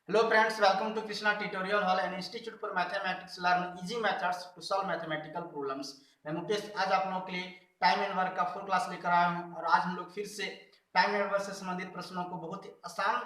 Hello friends, welcome to Krishna Tutorial Hall, an institute for mathematics. Learn easy methods to solve mathematical problems. मैं मुकेश आज आप लोगों के लिए टाइम एंड वर्क का फुल क्लास लेकर आया हूं और आज हम लोग फिर से टाइम एंड वर्क से संबंधित प्रश्नों को बहुत ही आसान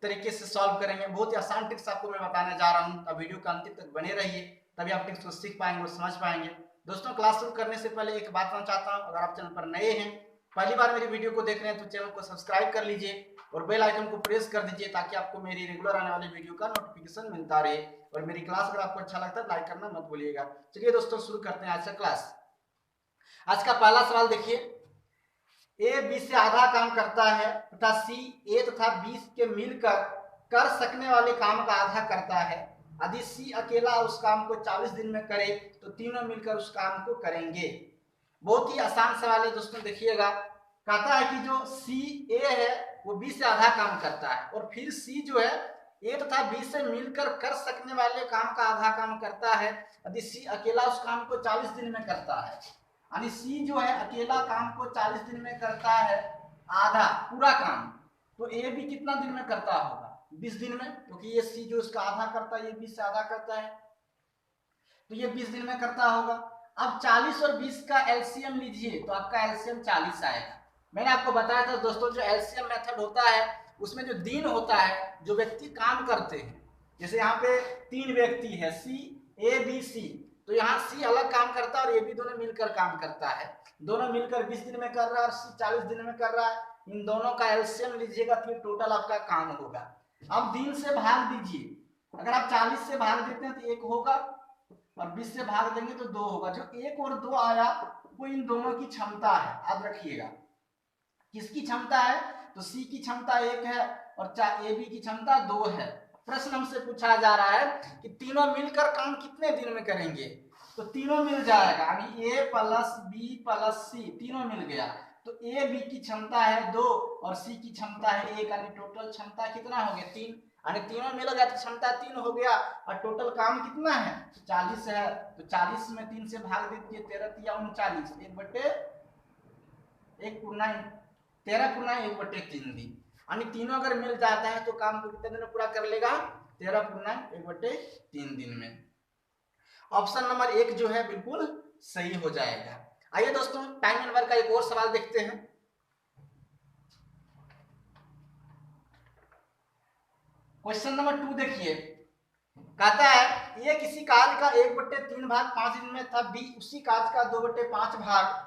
तरीके से सॉल्व करेंगे। बहुत ही आसान ट्रिक्स आपको मैं बताने जा रहा हूं, तो वीडियो का अंतिम तक बने रहिए, तभी आप ट्रिक्स को सीख पाएंगे और समझ पाएंगे। दोस्तों, क्लास शुरू करने से पहले एक बात बताना चाहता हूँ, अगर आप चैनल पर नए हैं, पहली बार मेरी वीडियो को देख रहे हैं, तो चैनल को सब्सक्राइब कर लीजिए और बेल आइकन को प्रेस कर दीजिए ताकि आपको मेरी रेगुलर आने वाली वीडियो का नोटिफिकेशन मिलता रहे। और मेरी क्लास अगर आपको अच्छा लगता है लाइक करना मत भूलिएगा। चलिए दोस्तों, शुरू करते हैं आज का क्लास। आज का पहला सवाल देखिए, ए बी से आधा काम करता है तथा सी ए तथा बी के मिलकर कर सकने वाले काम का आधा करता है। यदि सी अकेला उस काम को 40 दिन में करे तो तीनों मिलकर उस काम को करेंगे। बहुत ही आसान सवाल है दोस्तों, देखिएगा। कहता है कि जो सी ए है वो बी से आधा काम करता है और फिर सी जो है ए तथा बी से मिलकर कर सकने वाले काम का आधा काम करता है। यदि सी अकेला उस काम को 40 दिन में करता है, यानी सी जो है अकेला काम को 40 दिन में करता है, आधा पूरा काम, तो ए भी कितना दिन में करता होगा? 20 दिन में, क्योंकि ये सी जो उसका आधा करता है ये 20 से आधा करता है, तो ये 20 दिन में करता होगा। अब 40 और 20 का एलसीएम लीजिए तो आपका एलसीएम 40 आएगा। मैंने आपको बताया था दोस्तों, जो एलसीएम मेथड होता है उसमें जो दिन होता है, जो व्यक्ति काम करते हैं, जैसे यहाँ पे 3 व्यक्ति है, सी ए बी सी, तो यहाँ सी अलग काम करता है और ए बी दोनों मिलकर काम करता है। दोनों मिलकर 20 दिन में कर रहा है और सी 40 दिन में कर रहा है। इन दोनों का एलसीएम लीजिएगा तो टोटल आपका काम होगा। अब दिन से भाग दीजिए, अगर आप 40 से भाग देते हैं तो 1 होगा और 20 से भाग देंगे तो 2 होगा। जो 1 और 2 आया वो इन दोनों की क्षमता है, याद रखिएगा। किसकी क्षमता है? तो सी की क्षमता 1 है और ए बी की क्षमता 2 है। प्रश्न हमसे पूछा जा रहा है कि तीनों मिलकर काम कितने दिन में करेंगे, तो तीनों मिल जाएगा, यानी ए प्लस बी प्लस सी तीनों मिल गया, तो ए बी की क्षमता है 2 और सी की क्षमता है 1, यानी टोटल क्षमता कितना हो गया? 3, यानी तीनों मिल गया तो क्षमता 3 हो गया और टोटल काम कितना है? 40 है। तो 40 में 3 से भाग दीजिए, 13 या 39, 13/1/3 दिन, यानी तीनों अगर मिल जाता है तो काम को कितने दिन में पूरा कर लेगा? 13/1/3 दिन में। ऑप्शन नंबर 1 जो है बिल्कुल सही हो जाएगा। आइए दोस्तों, टाइम एंड वर्क का एक और सवाल देखते हैं। क्वेश्चन नंबर 2 देखिए, कहता है ये किसी कार्य का 1/3 भाग 5 दिन में था, बी उसी कार्य का 2/5 भाग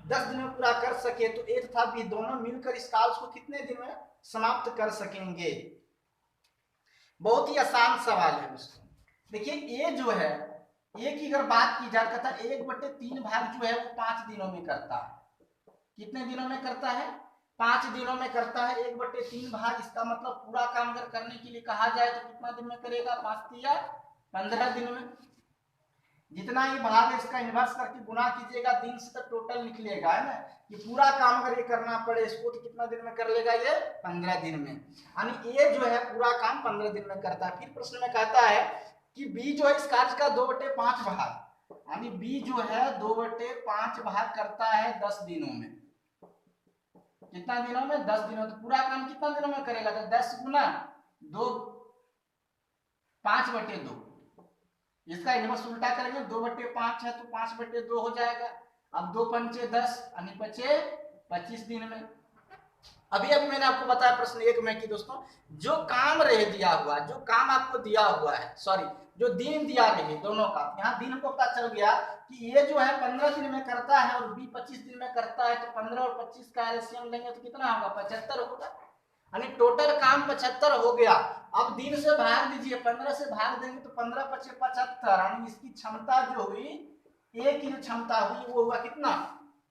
10 दिन में पूरा कर सके, तो ए तथा बी दोनों मिलकर इस कार्य को कितने दिन में समाप्त कर सकेंगे? बहुत ही आसान सवाल है दोस्तों। देखिए, ए जो है, ए की अगर बात की जाए, कहता है 1/3 भाग जो है वो 5 दिनों में करता है। कितने दिनों में करता है? 5 दिनों में करता है 1/3 भाग। इसका मतलब पूरा काम अगर करने के लिए कहा जाए तो कितना दिन में करेगा? 5 या 15 दिन में। जितना ही भाग है इसका इन्वर्स करके गुना कीजिएगा, दिन से तो टोटल निकलेगा, है ना, कि पूरा काम अगर ये करना पड़े इसको तो कितना दिन में कर लेगा? ये 15 दिन में, यानी ये जो है पूरा काम 15 दिन में करता है। फिर प्रश्न में कहता है कि बी जो है इस कार्य का 2/5 भाग, यानी बी जो है 2/5 भाग करता है 10 दिनों में। कितना दिनों में? 10 दिनों। तो पूरा काम कितना दिनों में करेगा? तो 10 गुना 2, 5/2। इसका इन्वर्स उल्टा करेंगे, 2/5 है तो 5/2 हो जाएगा। अब 2 पंचे 10, यानी बचे 25 दिन में। अभी मैंने आपको बताया प्रश्न 1 में कि दोस्तों, जो काम रहे दिया हुआ, जो काम आपको दिया हुआ है, सॉरी, जो दिन दिया रहे दोनों का, यहाँ दिन को पता चल गया कि ये जो है 15 दिन में करता है और बी 25 दिन में करता है, तो 15 और 25 का एलसीएम लेंगे तो कितना होगा? 75 होगा, यानी टोटल काम 75 हो गया। अब दिन से भाग दीजिए, 15 से भाग देंगे तो 15 × 5 = 75, यानी इसकी क्षमता जो हुई, ए की जो क्षमता हुई वो हुआ कितना?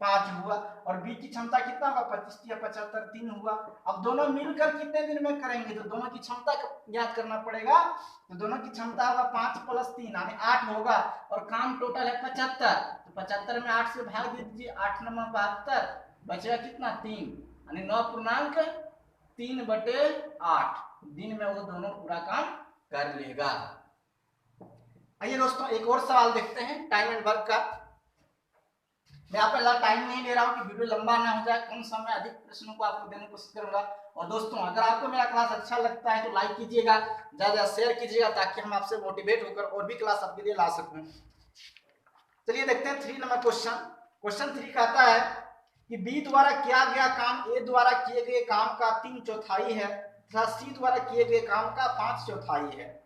5 हुआ, और बी की क्षमता कितना होगा? 25 या 75, 3 हुआ। अब दोनों मिलकर कितने दिन में करेंगे? तो दोनों की क्षमता याद करना पड़ेगा, तो दोनों की क्षमता होगा 5 + 3, यानी 8 होगा, और काम टोटल है 75, तो 75 में 8 से भाग दीजिए, 8 × 9 = 72, बचेगा कितना? 3, यानी 9.3/8 दिन में वो दोनों पूरा काम कर लेगा। आइए दोस्तों, एक और सवाल देखते हैं टाइम एंड वर्क का। मैं यहाँ पे टाइम नहीं ले रहा हूँ कि वीडियो लंबा ना हो जाए, कम समय अधिक प्रश्नों को आपको देने की कोशिश करूंगा। और दोस्तों अगर आपको मेरा क्लास अच्छा लगता है तो लाइक कीजिएगा, ज्यादा शेयर कीजिएगा, ताकि हम आपसे मोटिवेट होकर और भी क्लास आपके लिए ला सकूं। चलिए देखते हैं 3 नंबर क्वेश्चन। क्वेश्चन 3 कहता है कि बी द्वारा किया गया काम ए द्वारा किए गए काम का 3/4 है तथा सी द्वारा किए गए काम का 5/4 है,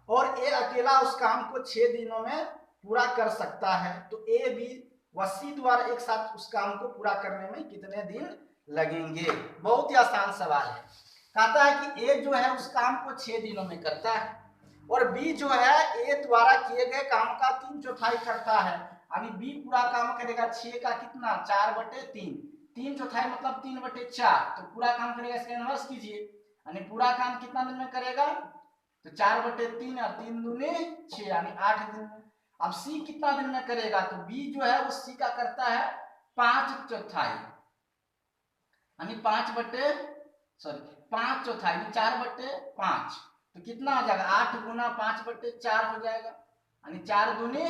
और ए अकेला उस काम को 6 दिनों में पूरा कर सकता है, तो ए बी व सी द्वारा एक साथ उस काम को पूरा करने में कितने दिन लगेंगे। बहुत ही आसान सवाल है। कहता है कि ए जो है उस काम को 6 दिनों में करता है, और बी जो है ए द्वारा किए गए काम का 3/4 करता है, यानी बी पूरा काम करेगा 6 का कितना 4/3, 3/4 मतलब 3/4, तो पूरा काम करेगा। इसका इनवर्स कीजिए, यानी पूरा काम कितना दिन में करेगा, तो 4/3 और 3 दूनी 6, यानी 8 दिन में। अब सी कितना दिन में करेगा, तो बी जो है वो सी का करता है 5/4, यानी 5/4 4/5, तो कितना हो जाएगा 8 गुना 5/4 हो जाएगा, यानी 4 दूनी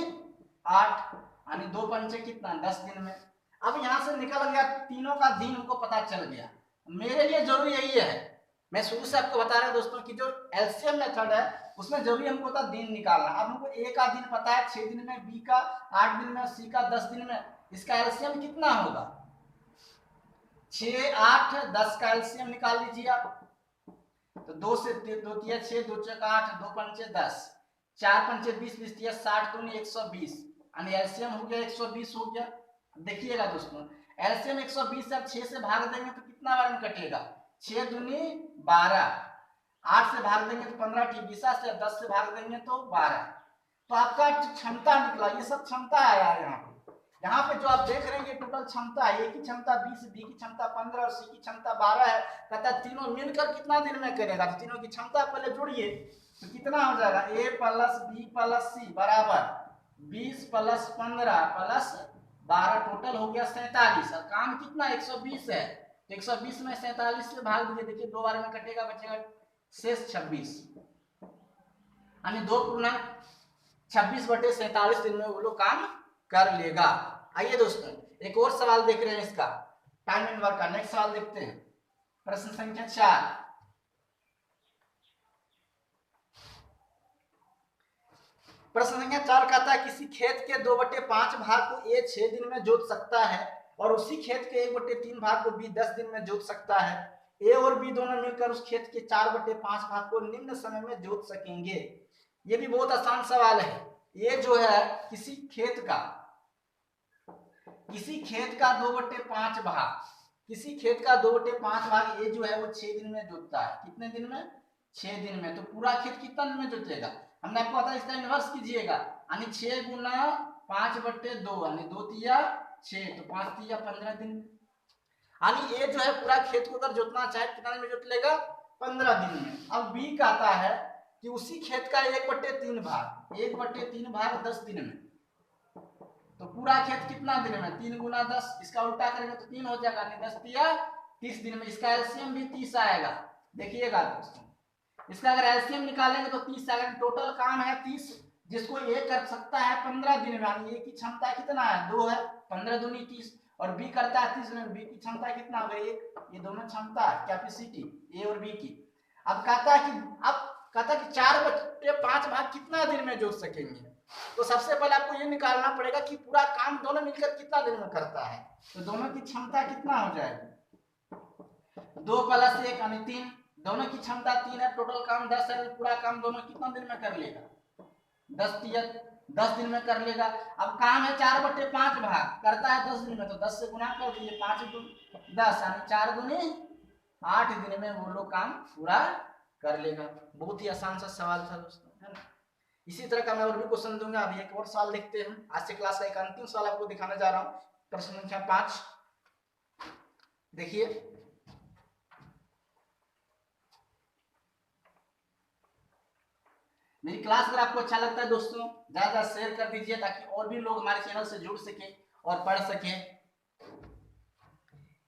8, यानी 2 पंचे कितना 10 दिन में। अब यहां से निकल गया, तीनों का दिन हमको पता चल गया। मेरे लिए जरूरी यही है, मैं शुरू से आपको बता रहा हूं दोस्तों कि जो एलसीएम मेथड है उसमें जरूरी हमको था दिन निकालना। अब हमको ए का दिन पता है 6 दिन में, बी का 8 दिन में, सी का 10 दिन में। इसका एलसीएम कितना होगा 6 8 10 का एलसीएम निकाल लीजिए आप, तो 2 से 2 तिया 6, 2 चौका 8, 2 पंचे 10, 4 पंचे 20, 20 तिया 60, तो 120, यानी एलसीएम हो गया 120 हो गया। देखिएगा दोस्तों एलसीएम 120 अब 6 से भाग देंगे तो कितना बार में कटेगा, 6 दूनी 12, 8 से भाग देंगे तो 15, 20 से 10 से भाग देंगे तो 12, तो आपका क्षमता निकला। ये सब क्षमता आया है यहाँ पे जो आप देख रहे हैं ये टोटल क्षमता है। ए की क्षमता 20, बी की क्षमता 15 और सी की क्षमता 12 है। कहता है तीनों मिलकर कितना दिन में करेगा, तो तीनों की क्षमता पहले जोड़िए, तो कितना हो जाएगा ए प्लस बी प्लस सी बराबर 20 प्लस 15 प्लस 12, टोटल हो गया 47, और काम कितना 120 है, तो 120 में 47 से भाग दीजिए, देखिए 2 बार में कटेगा, बचेगा शेष 26, यानी 2×26/47 दिन में वो लोग काम कर लेगा। आइए दोस्तों एक और सवाल देख रहे हैं इसका टाइम एंड वर्क का। नेक्स्ट सवाल देखते हैं, प्रश्न संख्या 4। प्रश्न संख्या 4 कहता है किसी खेत के 2/5 भाग को ए 6 दिन में जोत सकता है और उसी खेत के 1/3 भाग को बी 10 दिन में जोत सकता है। ए और बी दोनों मिलकर उस खेत के 4/5 भाग को निम्न समय में जोत सकेंगे। ये भी बहुत आसान सवाल है। ये जो है किसी खेत का 2/5 भाग, किसी खेत का 2/5 भाग ए जो है वो 6 दिन में जोतता है। कितने दिन में 6 दिन में, तो पूरा खेत कितना दिन में जोतेगा, हमने आपको बताया इसका इन्वर्स कीजिएगा, यानी 6 गुना 5/2, यानी 2 तिया 6, तो 5 तिया 15 दिन, यानी ये जो है पूरा खेत को अगर जोतना चाहे कितना दिन में जोत लेगा 15 दिन में। अब बी कहता है कि उसी खेत का 1/3 भाग 10 दिन में, तो पूरा खेत कितना दिन में 3 गुना 10, इसका उल्टा करेंगे तो 3 हो जाएगा, यानी 10 तिया 30 दिन में। इसका एलसीएम भी 30 आएगा। देखिएगा दोस्तों इसका अगर एलसीएम निकालेंगे तो 30 आएगा। टोटल काम है 30, जिसको ए कर सकता है 15 दिन में, यानी ए की क्षमता कितना है 2 है, 15 दूनी 30, और बी करता है 30 दिन, बी की क्षमता कितना हो गई 1। ये दोनों क्षमता है कैपेसिटी ए और बी की। अब कहता है कि 4/5 भाग कितना दिन में जोत सकेंगे, तो सबसे पहले आपको ये निकालना पड़ेगा कि पूरा काम दोनों मिलकर कितना दिन में करता है, तो दोनों की क्षमता कितना हो जाएगी 2 + 1 यानी 3, दोनों की क्षमता 3 है, टोटल काम 10 है, पूरा काम दोनों कितना दिन में कर लेगा 10 दिन में कर लेगा। अब काम है 4/5 भाग करता है 10 दिन में, तो 10 से गुना कर दीजिए, 5 × 10 यानी 4 दूनी 8 दिन में वो लोग काम पूरा कर लेगा। बहुत ही आसान सा सवाल था दोस्तों, है ना। इसी तरह का मैं और भी क्वेश्चन दूंगा। अभी एक और सवाल देखते हैं। आज से क्लास का एक अंतिम सवाल आपको दिखाने जा रहा हूँ, प्रश्न संख्या 5। देखिए मेरी क्लास अगर आपको अच्छा लगता है दोस्तों ज्यादा शेयर कर दीजिए, ताकि और भी लोग हमारे चैनल से जुड़ सके और पढ़ सके।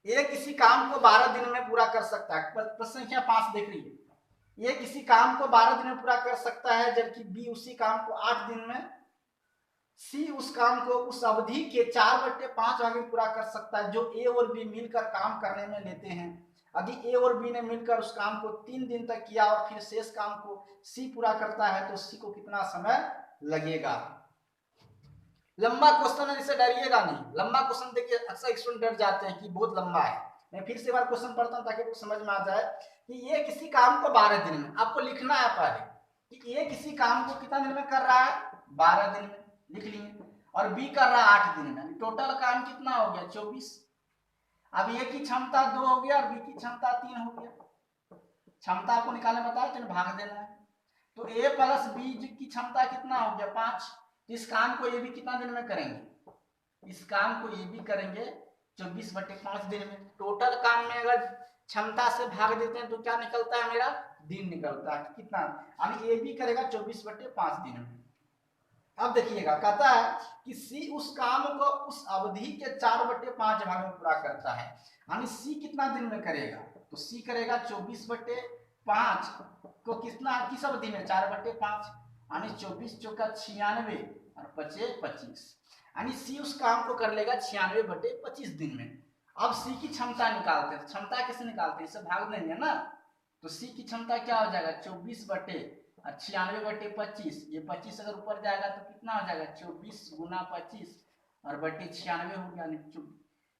ये किसी काम को 12 दिन में पूरा कर सकता है। प्रश्न संख्या 5 देख लीजिए, ये किसी काम को 12 दिन में पूरा कर सकता है, जबकि बी उसी काम को 8 दिन में सी उस काम को उस अवधि के 4/5 भाग में पूरा कर सकता है जो ए और बी मिलकर काम करने में लेते हैं। यदि ए और बी ने मिलकर उस काम को 3 दिन तक किया और फिर शेष काम को सी पूरा करता है तो सी को कितना समय लगेगा। लंबा क्वेश्चन है, इससे डरिएगा नहीं। लंबा क्वेश्चन देखिए अक्सर स्टूडेंट डर जाते हैं कि बहुत लंबा है। मैं फिर से बार क्वेश्चन पढ़ता हूं ताकि आपको समझ में आ जाए कि ये किसी काम को 12 दिन में, आपको लिखना है पहले कि ये किसी काम को कितना दिन में कर रहा है, 12 दिन में, लिख लिए। और बी कर रहा है 8 दिन में, टोटल काम कितना हो गया, 24। अब ए की क्षमता 2 हो गया और बी की क्षमता 3 हो गया। क्षमता आपको निकालने बताया तो भाग देना है। तो ए प्लस बी की क्षमता कितना हो गया, 5। इस काम को ये भी कितना दिन में करेंगे, इस काम को ये भी करेंगे 24/5 दिन में। टोटल काम में अगर क्षमता से भाग देते हैं तो क्या निकलता है, मेरा दिन निकलता है कितना, यानी ये भी करेगा 24/5 दिन में। अब देखिएगा कहता है कि सी उस काम को उस अवधि के 4/5 भाग में पूरा करता है, यानी सी कितना दिन में करेगा, तो सी करेगा 24/5 को कितना, किस अवधि में, 4/5, यानी 24 चौका 96 और 5 25, यानी सी उस काम को कर लेगा 96/25 दिन में। अब सी की क्षमता निकालते हैं, क्षमता कैसे निकालते हैं, इसे भाग देंगे ना, तो सी की क्षमता क्या हो जाएगा, 24/96/25, ये 25 अगर ऊपर जाएगा तो कितना हो जाएगा, 24 गुना 25 और बटे 96 हो गया,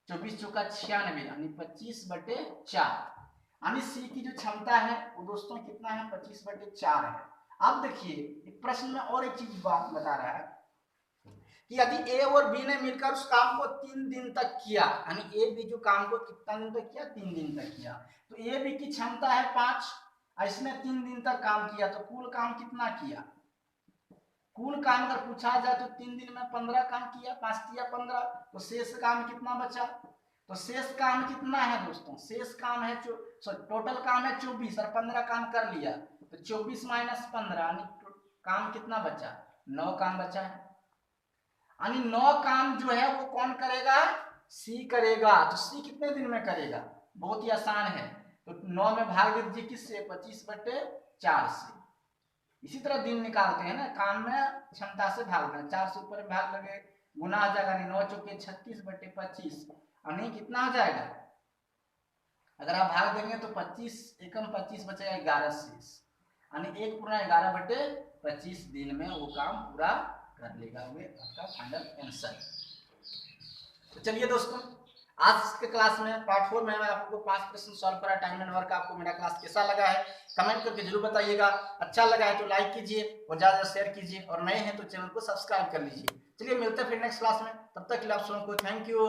24 चौका 96 यानी 25/4, यानी सी की जो क्षमता है वो दोस्तों कितना है, 25/4 है। अब देखिए प्रश्न में और एक चीज बात बता रहा है कि यदि ए और बी ने मिलकर उस काम को 3 दिन तक किया, यानी ए बी जो काम को कितना दिन तक किया, 3 दिन तक किया, तो ए बी की क्षमता है 5, इसने 3 दिन तक काम किया, तो कुल काम कितना किया, कुल काम अगर पूछा जाए तो 3 दिन में 15 काम किया, 5 किया 15, तो शेष काम कितना बचा, तो शेष काम कितना है दोस्तों, शेष काम है टोटल काम है 24 और 15 काम कर लिया, तो 24 माइनस 15 यानी काम कितना बचा, 9 काम बचा है, यानी 9 काम जो है वो कौन करेगा, सी करेगा। तो सी कितने दिन में करेगा, बहुत ही आसान है, तो 9 में भाग दीजिए किससे, 25/4 से। इसी तरह दिन निकालते हैं ना, काम में क्षमता से भाग देना, 4 से ऊपर भाग लगे गुना आ जाएगा, 9 चौके 36/25, यानी कितना हो जाएगा, अगर आप भाग देंगे तो 25 एकम 25 बचेगा 11 शेष, यानी 1 पूरा 11/25 दिन में वो काम पूरा कर लेगा, वे आपका फाइनल आंसर। तो चलिए दोस्तों आज के क्लास में पार्ट 4 में मैं आपको 5 प्रश्न सॉल्व करा टाइम एंड वर्क। आपको मेरा क्लास कैसा लगा है कमेंट करके जरूर बताइएगा, अच्छा लगा है तो लाइक कीजिए और ज्यादा शेयर कीजिए, और नए हैं तो चैनल को सब्सक्राइब कर लीजिए। चलिए मिलते हैं फिर नेक्स्ट क्लास में, तब तक के लिए आप सबको थैंक यू।